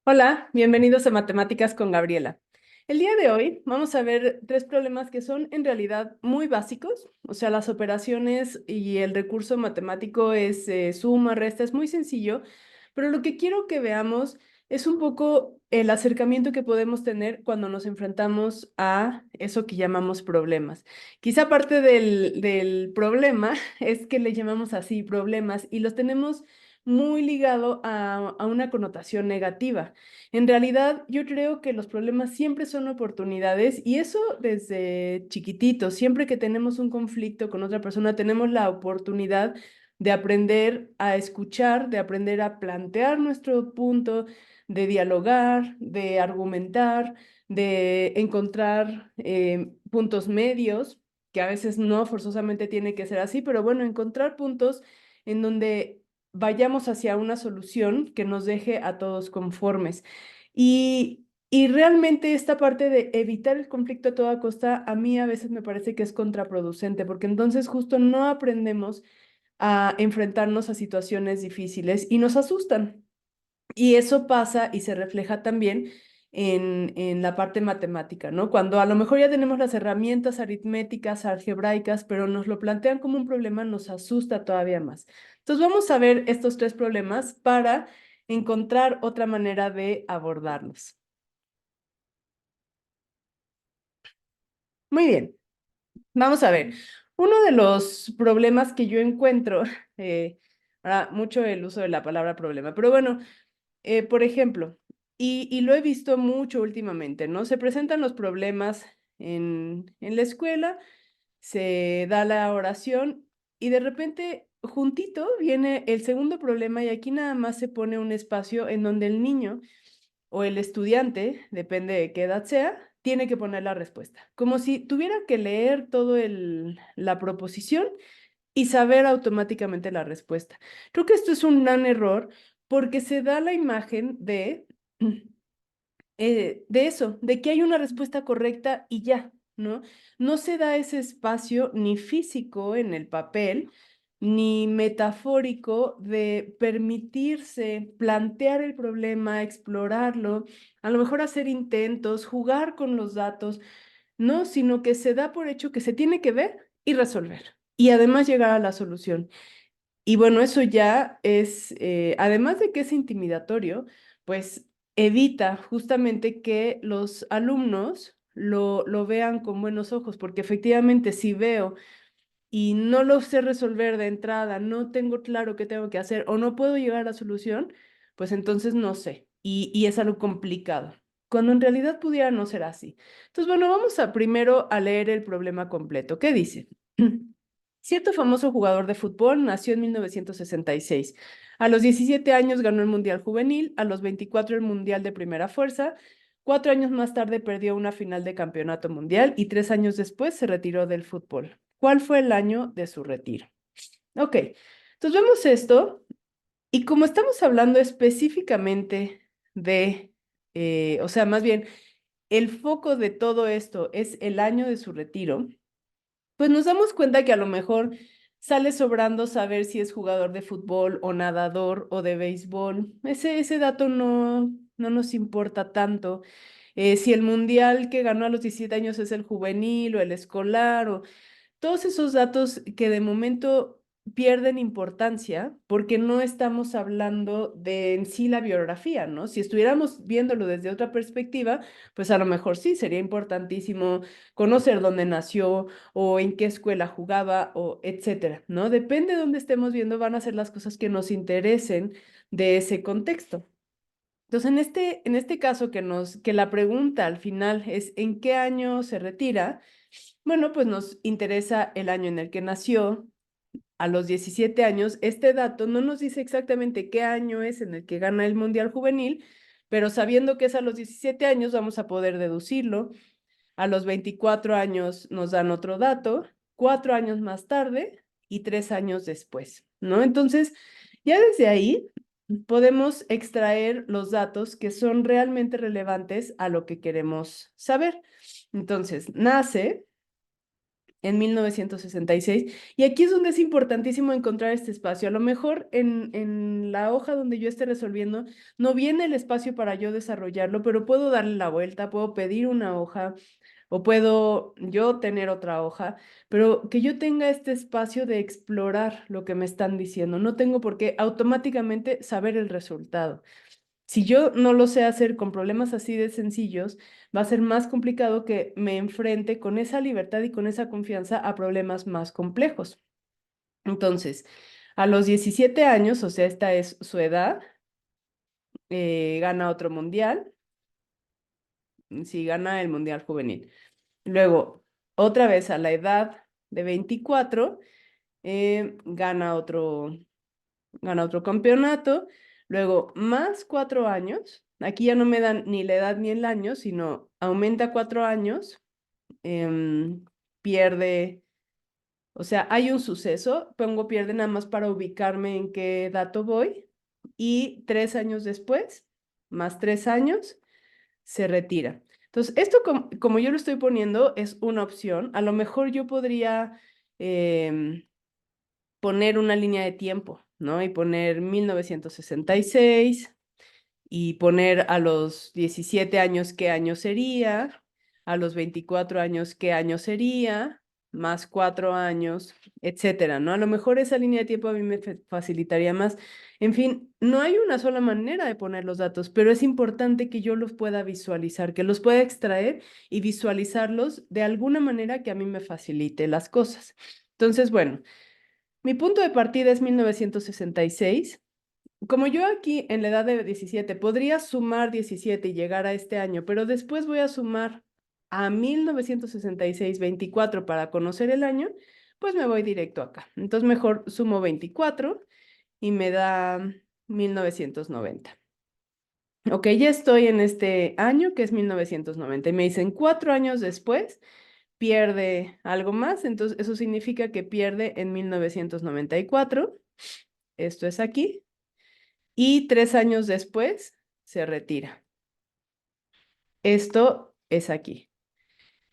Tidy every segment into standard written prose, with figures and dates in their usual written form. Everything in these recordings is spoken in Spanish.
Hola, bienvenidos a Matemáticas con Gabriela. El día de hoy vamos a ver tres problemas que son en realidad muy básicos, o sea, las operaciones y el recurso matemático es suma, resta, es muy sencillo, pero lo que quiero que veamos es un poco el acercamiento que podemos tener cuando nos enfrentamos a eso que llamamos problemas. Quizá parte del problema es que le llamamos así problemas y los tenemos muy ligado a una connotación negativa. En realidad, yo creo que los problemas siempre son oportunidades y eso desde chiquititos, siempre que tenemos un conflicto con otra persona, tenemos la oportunidad de aprender a escuchar, de aprender a plantear nuestro punto, de dialogar, de argumentar, de encontrar puntos medios, que a veces no forzosamente tiene que ser así, pero bueno, encontrar puntos en donde vayamos hacia una solución que nos deje a todos conformes. Y realmente esta parte de evitar el conflicto a toda costa, a mí a veces me parece que es contraproducente, porque entonces justo no aprendemos a enfrentarnos a situaciones difíciles y nos asustan. Y eso pasa y se refleja también en la parte matemática, ¿no? Cuando a lo mejor ya tenemos las herramientas aritméticas, algebraicas, pero nos lo plantean como un problema, nos asusta todavía más. Entonces vamos a ver estos tres problemas para encontrar otra manera de abordarlos. Muy bien, vamos a ver. Uno de los problemas que yo encuentro, ahora mucho el uso de la palabra problema, pero bueno, por ejemplo, y lo he visto mucho últimamente, ¿no? Se presentan los problemas en la escuela, se da la oración y de repente juntito viene el segundo problema y aquí nada más se pone un espacio en donde el niño o el estudiante, depende de qué edad sea, tiene que poner la respuesta, como si tuviera que leer todo la proposición y saber automáticamente la respuesta. Creo que esto es un gran error porque se da la imagen de eso, de que hay una respuesta correcta y ya, ¿no? No se da ese espacio ni físico en el papel, ni metafórico de permitirse plantear el problema, explorarlo, a lo mejor hacer intentos, jugar con los datos, no, sino que se da por hecho que se tiene que ver y resolver y además llegar a la solución. Y bueno, eso ya es, además de que es intimidatorio, pues evita justamente que los alumnos lo vean con buenos ojos, porque efectivamente si veo y no lo sé resolver de entrada, no tengo claro qué tengo que hacer o no puedo llegar a la solución, pues entonces no sé y es algo complicado, cuando en realidad pudiera no ser así. Entonces, bueno, vamos a primero a leer el problema completo. ¿Qué dice? Cierto famoso jugador de fútbol nació en 1966. A los 17 años ganó el Mundial Juvenil, a los 24 el Mundial de Primera Fuerza, 4 años más tarde perdió una final de campeonato mundial y 3 años después se retiró del fútbol. ¿Cuál fue el año de su retiro? Ok, entonces vemos esto y como estamos hablando específicamente de, o sea, más bien, el foco de todo esto es el año de su retiro, pues nos damos cuenta que a lo mejor sale sobrando saber si es jugador de fútbol o nadador o de béisbol. Ese dato no nos importa tanto. Si el mundial que ganó a los 17 años es el juvenil o el escolar o todos esos datos que de momento pierden importancia porque no estamos hablando de en sí la biografía, ¿no? Si estuviéramos viéndolo desde otra perspectiva, pues a lo mejor sí, sería importantísimo conocer dónde nació o en qué escuela jugaba o etcétera, ¿no? Depende de dónde estemos viendo, van a ser las cosas que nos interesen de ese contexto. Entonces, en este caso que la pregunta al final es ¿en qué año se retira? Bueno, pues nos interesa el año en el que nació, a los 17 años. Este dato no nos dice exactamente qué año es en el que gana el Mundial Juvenil, pero sabiendo que es a los 17 años vamos a poder deducirlo. A los 24 años nos dan otro dato, 4 años más tarde y 3 años después, ¿no? Entonces, ya desde ahí podemos extraer los datos que son realmente relevantes a lo que queremos saber. Entonces, nace en 1966. Y aquí es donde es importantísimo encontrar este espacio. A lo mejor en la hoja donde yo esté resolviendo no viene el espacio para yo desarrollarlo, pero puedo darle la vuelta, puedo pedir una hoja o puedo yo tener otra hoja, pero que yo tenga este espacio de explorar lo que me están diciendo. No tengo por qué automáticamente saber el resultado. Si yo no lo sé hacer con problemas así de sencillos, va a ser más complicado que me enfrente con esa libertad y con esa confianza a problemas más complejos. Entonces, a los 17 años, o sea, esta es su edad, gana otro mundial, sí, gana el mundial juvenil. Luego, otra vez a la edad de 24, gana otro campeonato. Luego, más 4 años. Aquí ya no me dan ni la edad ni el año, sino aumenta 4 años, pierde, o sea, hay un suceso, pongo pierde nada más para ubicarme en qué dato voy, y 3 años después, más 3 años, se retira. Entonces, esto como yo lo estoy poniendo es una opción. A lo mejor yo podría poner una línea de tiempo, ¿no? Y poner 1966 y poner a los 17 años qué año sería, a los 24 años qué año sería, más 4 años, etcétera, ¿no? A lo mejor esa línea de tiempo a mí me facilitaría más. En fin, no hay una sola manera de poner los datos, pero es importante que yo los pueda visualizar, que los pueda extraer y visualizarlos de alguna manera que a mí me facilite las cosas. Entonces, bueno, mi punto de partida es 1966. Como yo aquí en la edad de 17 podría sumar 17 y llegar a este año, pero después voy a sumar a 1966 24 para conocer el año, pues me voy directo acá. Entonces mejor sumo 24 y me da 1990. Ok, ya estoy en este año que es 1990 y me dicen 4 años después pierde algo más, entonces eso significa que pierde en 1994. Esto es aquí. Y 3 años después se retira. Esto es aquí.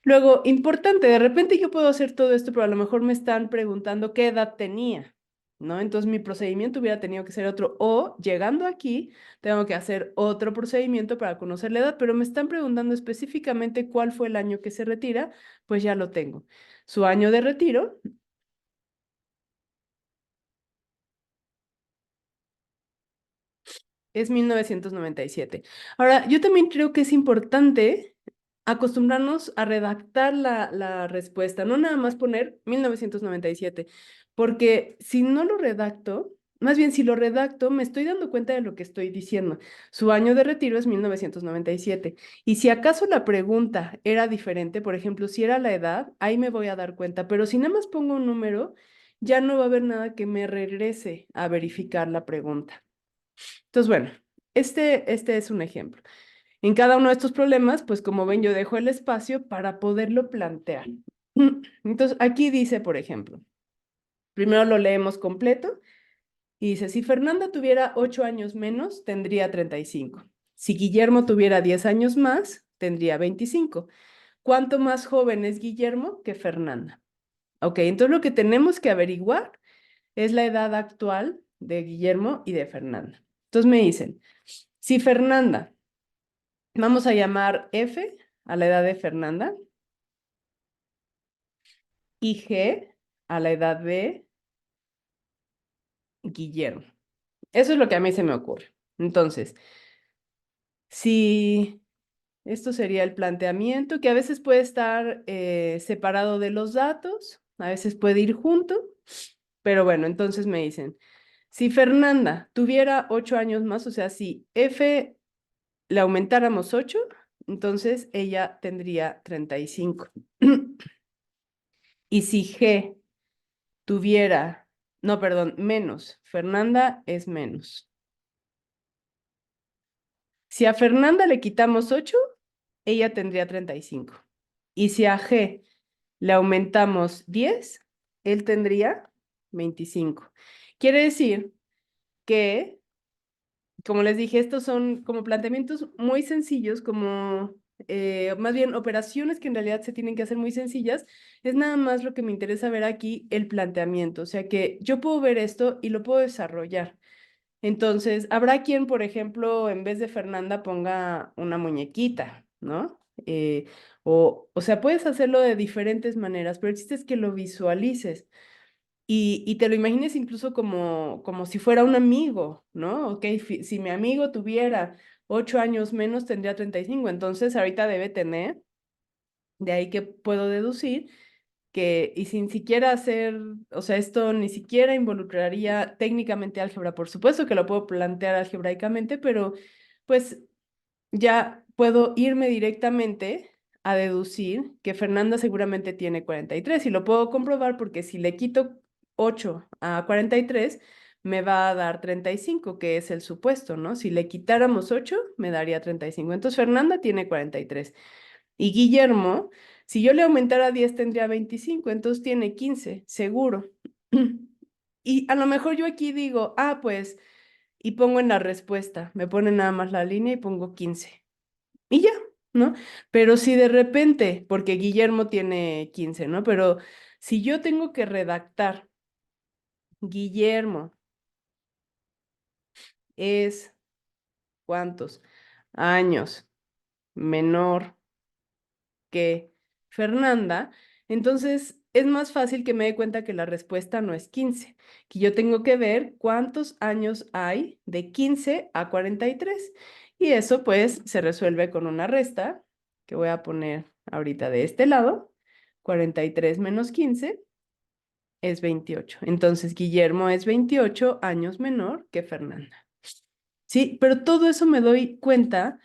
Luego, importante, de repente yo puedo hacer todo esto, pero a lo mejor me están preguntando qué edad tenía, ¿no? Entonces mi procedimiento hubiera tenido que ser otro, o llegando aquí, tengo que hacer otro procedimiento para conocer la edad, pero me están preguntando específicamente cuál fue el año que se retira, pues ya lo tengo. Su año de retiro es 1997. Ahora, yo también creo que es importante acostumbrarnos a redactar la respuesta, no nada más poner 1997, porque si no lo redacto, más bien si lo redacto, me estoy dando cuenta de lo que estoy diciendo. Su año de retiro es 1997. Y si acaso la pregunta era diferente, por ejemplo, si era la edad, ahí me voy a dar cuenta, pero si nada más pongo un número, ya no va a haber nada que me regrese a verificar la pregunta. Entonces, bueno, este es un ejemplo. En cada uno de estos problemas, pues como ven, yo dejo el espacio para poderlo plantear. Entonces, aquí dice, por ejemplo, primero lo leemos completo y dice, si Fernanda tuviera 8 años menos, tendría 35. Si Guillermo tuviera 10 años más, tendría 25. ¿Cuánto más joven es Guillermo que Fernanda? Ok, entonces lo que tenemos que averiguar es la edad actual de Guillermo y de Fernanda. Entonces me dicen, si Fernanda, vamos a llamar F a la edad de Fernanda y G a la edad de Guillermo. Eso es lo que a mí se me ocurre. Entonces, si esto sería el planteamiento, que a veces puede estar separado de los datos, a veces puede ir junto, pero bueno, entonces me dicen, si Fernanda tuviera 8 años más, o sea, si F le aumentáramos 8, entonces ella tendría 35. Y si G tuviera, no, perdón, menos, Fernanda es menos. Si a Fernanda le quitamos 8, ella tendría 35. Y si a G le aumentamos 10, él tendría 25. Quiere decir que, como les dije, estos son como planteamientos muy sencillos, como más bien operaciones que en realidad se tienen que hacer muy sencillas, es nada más lo que me interesa ver aquí, el planteamiento, o sea que yo puedo ver esto y lo puedo desarrollar. Entonces, habrá quien, por ejemplo, en vez de Fernanda ponga una muñequita, ¿no? O sea, puedes hacerlo de diferentes maneras, pero el chiste es que lo visualices y te lo imagines incluso como si fuera un amigo, ¿no? Ok, si mi amigo tuviera 8 años menos, tendría 35, entonces ahorita debe tener, de ahí que puedo deducir que, y sin siquiera hacer, o sea, esto ni siquiera involucraría técnicamente álgebra, por supuesto que lo puedo plantear algebraicamente, pero pues ya puedo irme directamente a deducir que Fernanda seguramente tiene 43 y lo puedo comprobar porque si le quito 8 a 43 me va a dar 35, que es el supuesto, ¿no? Si le quitáramos 8 me daría 35. Entonces Fernanda tiene 43. Y Guillermo, si yo le aumentara 10 tendría 25, entonces tiene 15, seguro. Y a lo mejor yo aquí digo, pues, y pongo en la respuesta, me pone nada más la línea y pongo 15. Y ya, ¿no? Pero si de repente, porque Guillermo tiene 15, ¿no? Pero si yo tengo que redactar, Guillermo es ¿cuántos años menor que Fernanda? Entonces es más fácil que me dé cuenta que la respuesta no es 15, que yo tengo que ver cuántos años hay de 15 a 43. Y eso pues se resuelve con una resta que voy a poner ahorita de este lado. 43 menos 15 es 28. Entonces Guillermo es 28 años menor que Fernanda. Sí, pero todo eso me doy cuenta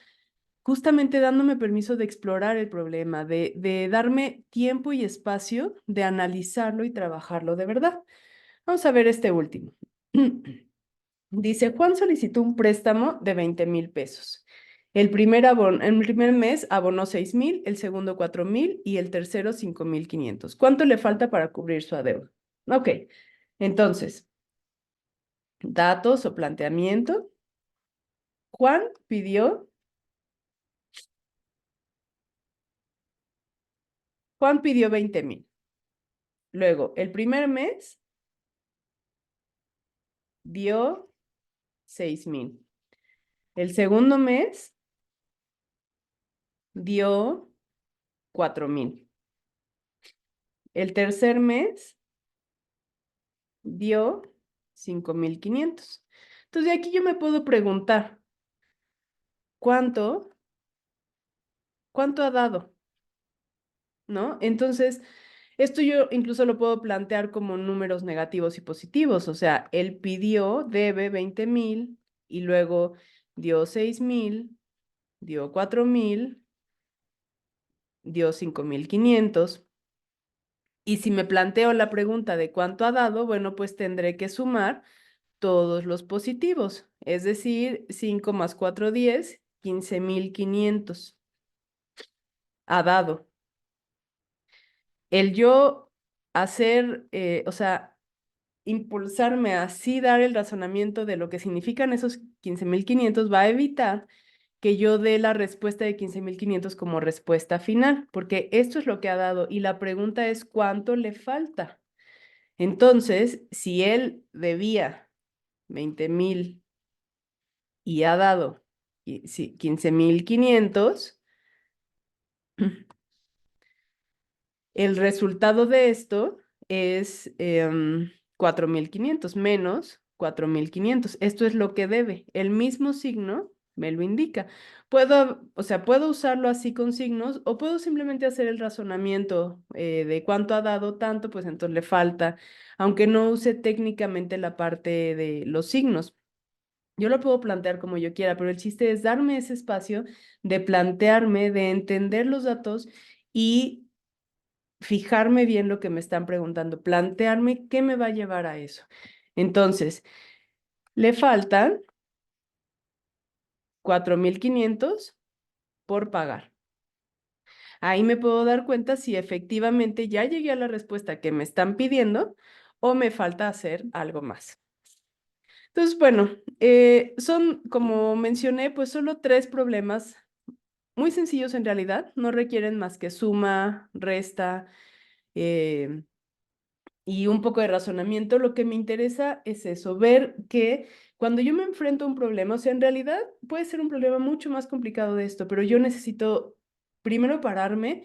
justamente dándome permiso de explorar el problema, de darme tiempo y espacio de analizarlo y trabajarlo de verdad. Vamos a ver este último. Dice, Juan solicitó un préstamo de 20,000 pesos. El primer mes abonó 6,000, el segundo 4,000 y el tercero 5,500. ¿Cuánto le falta para cubrir su adeudo? Ok, entonces, datos o planteamiento. Juan pidió 20,000. Luego, el primer mes dio 6,000. El segundo mes dio 4,000. El tercer mes dio 5,500. Entonces, de aquí yo me puedo preguntar, ¿cuánto, cuánto ha dado? ¿No? Entonces, esto yo incluso lo puedo plantear como números negativos y positivos. O sea, él pidió, debe 20,000 y luego dio 6,000, dio 4,000, dio 5,500. Y si me planteo la pregunta de cuánto ha dado, bueno, pues tendré que sumar todos los positivos, es decir, 5 más 4, 10, 15,500 ha dado. El yo hacer, o sea, impulsarme a así dar el razonamiento de lo que significan esos 15,500 va a evitar que yo dé la respuesta de 15,500 como respuesta final, porque esto es lo que ha dado y la pregunta es cuánto le falta. Entonces, si él debía 20,000 y ha dado 15,500, el resultado de esto es 4,500 menos 4,500. Esto es lo que debe. El mismo signo me lo indica. O sea, puedo usarlo así con signos o puedo simplemente hacer el razonamiento de cuánto ha dado tanto, pues entonces le falta, aunque no use técnicamente la parte de los signos. Yo lo puedo plantear como yo quiera, pero el chiste es darme ese espacio de plantearme, de entender los datos y fijarme bien lo que me están preguntando, plantearme qué me va a llevar a eso. Entonces, le faltan 4,500 por pagar. Ahí me puedo dar cuenta si efectivamente ya llegué a la respuesta que me están pidiendo o me falta hacer algo más. Entonces, bueno, son, como mencioné, pues solo 3 problemas muy sencillos en realidad, no requieren más que suma, resta, eh, y un poco de razonamiento. Lo que me interesa es eso, ver que cuando yo me enfrento a un problema, o sea, en realidad puede ser un problema mucho más complicado de esto, pero yo necesito primero pararme,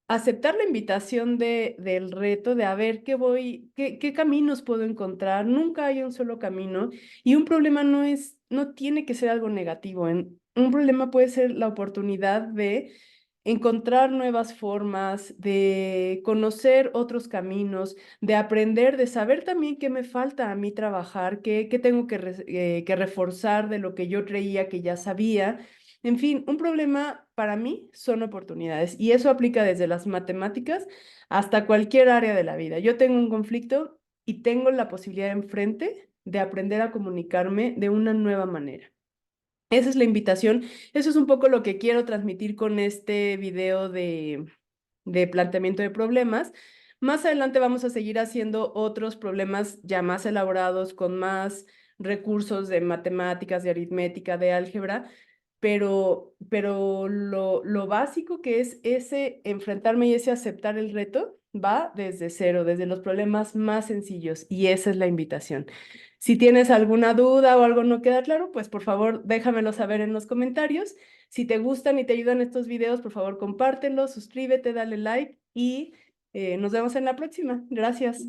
aceptar la invitación del reto, de a ver qué caminos puedo encontrar. Nunca hay un solo camino y un problema no tiene que ser algo negativo. Un problema puede ser la oportunidad de encontrar nuevas formas, de conocer otros caminos, de aprender, de saber también qué me falta a mí trabajar, qué tengo que reforzar de lo que yo creía que ya sabía. En fin, un problema para mí son oportunidades y eso aplica desde las matemáticas hasta cualquier área de la vida. Yo tengo un conflicto y tengo la posibilidad enfrente de aprender a comunicarme de una nueva manera. Esa es la invitación. Eso es un poco lo que quiero transmitir con este video de planteamiento de problemas. Más adelante vamos a seguir haciendo otros problemas ya más elaborados, con más recursos de matemáticas, de aritmética, de álgebra, pero lo básico que es ese enfrentarme y ese aceptar el reto va desde cero, desde los problemas más sencillos, y esa es la invitación. Si tienes alguna duda o algo no queda claro, pues por favor déjamelo saber en los comentarios. Si te gustan y te ayudan estos videos, por favor compártelos, suscríbete, dale like y nos vemos en la próxima. Gracias.